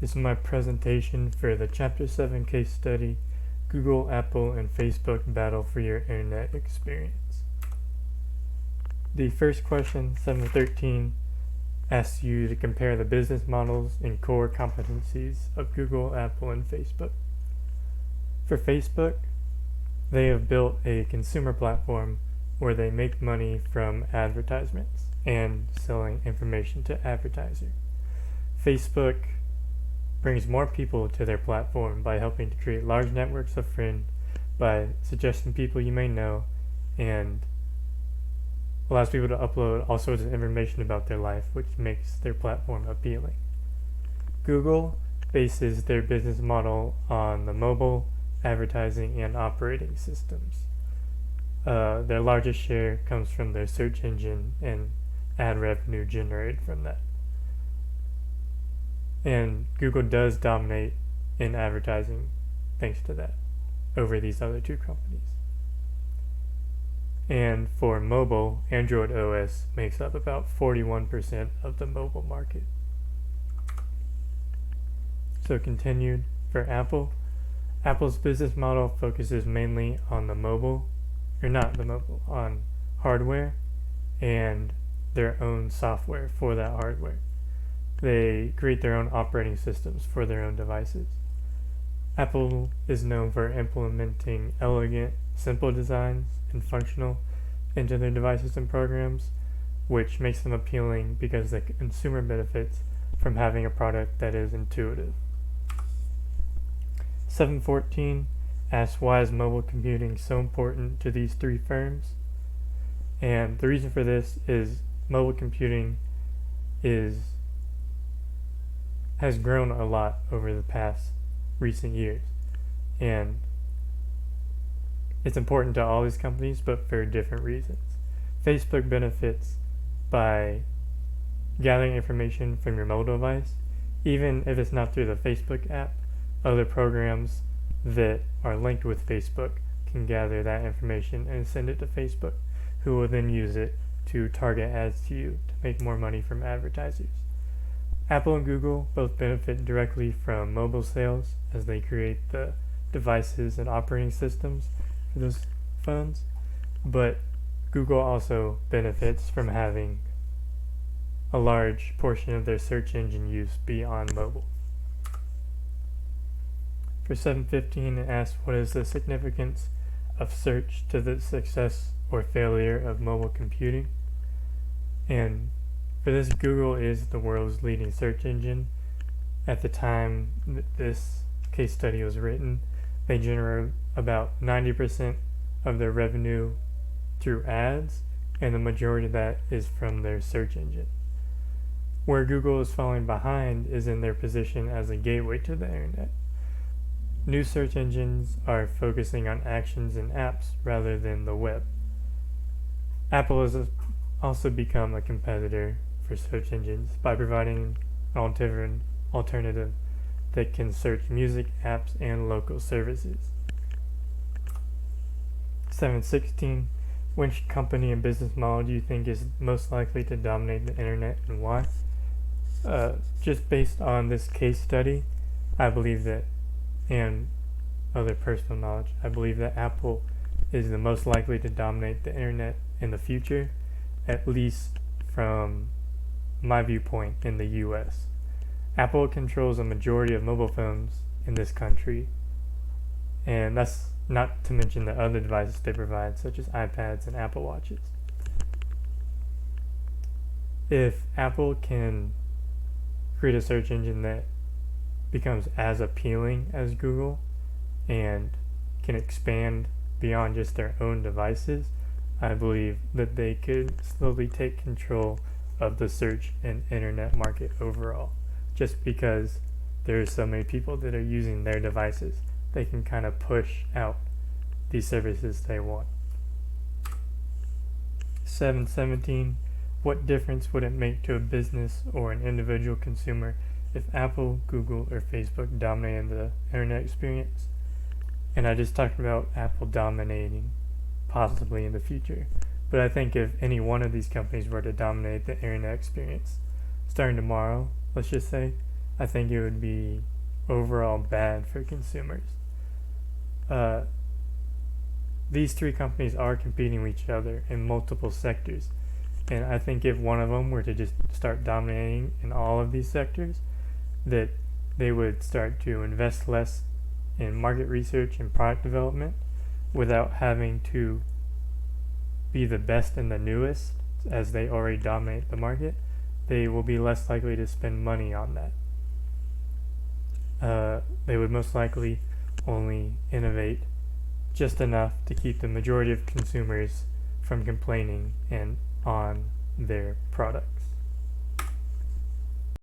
This is my presentation for the Chapter 7 case study, Google, Apple, and Facebook battle for your internet experience. The first question, 713, asks you to compare the business models and core competencies of Google, Apple, and Facebook. For Facebook, they have built a consumer platform where they make money from advertisements and selling information to advertisers. Facebook brings more people to their platform by helping to create large networks of friends, by suggesting people you may know, and allows people to upload all sorts of information about their life, which makes their platform appealing. Google bases their business model on the mobile, advertising, and operating systems. Their largest share comes from their search engine and ad revenue generated from that. And Google does dominate in advertising thanks to that over these other two companies. And for mobile, Android OS makes up about 41% of the mobile market. So continued, for Apple, Apple's business model focuses mainly on on hardware and their own software for that hardware. They create their own operating systems for their own devices. Apple is known for implementing elegant, simple designs and functional into their devices and programs, which makes them appealing because the consumer benefits from having a product that is intuitive. 714 asks, why is mobile computing so important to these three firms? And the reason for this is mobile computing has grown a lot over the past recent years, and it's important to all these companies, but for different reasons. Facebook benefits by gathering information from your mobile device, even if it's not through the Facebook app. Other programs that are linked with Facebook can gather that information and send it to Facebook, who will then use it to target ads to you to make more money from advertisers. Apple and Google both benefit directly from mobile sales as they create the devices and operating systems for those phones, but Google also benefits from having a large portion of their search engine use be on mobile. For 715, it asks, what is the significance of search to the success or failure of mobile computing? And for this, Google is the world's leading search engine. At the time that this case study was written, they generate about 90% of their revenue through ads, and the majority of that is from their search engine. Where Google is falling behind is in their position as a gateway to the internet. New search engines are focusing on actions and apps rather than the web. Apple has also become a competitor for search engines by providing an alternative that can search music, apps, and local services. 716, which company and business model do you think is most likely to dominate the internet and why? Just based on this case study, I believe that, and other personal knowledge, I believe that Apple is the most likely to dominate the internet in the future, at least from my viewpoint in the US. Apple controls a majority of mobile phones in this country, and that's not to mention the other devices they provide, such as iPads and Apple Watches. If Apple can create a search engine that becomes as appealing as Google and can expand beyond just their own devices, I believe that they could slowly take control of the search and internet market overall, just because there are so many people that are using their devices. They can kind of push out these services they want. 717, what difference would it make to a business or an individual consumer if Apple, Google, or Facebook dominated the internet experience? And I just talked about Apple dominating possibly in the future, but I think if any one of these companies were to dominate the internet experience starting tomorrow, let's just say, I think it would be overall bad for consumers. These three companies are competing with each other in multiple sectors, and I think if one of them were to just start dominating in all of these sectors, that they would start to invest less in market research and product development without having to be the best and the newest, as they already dominate the market. They will be less likely to spend money on that. They would most likely only innovate just enough to keep the majority of consumers from complaining and on their product.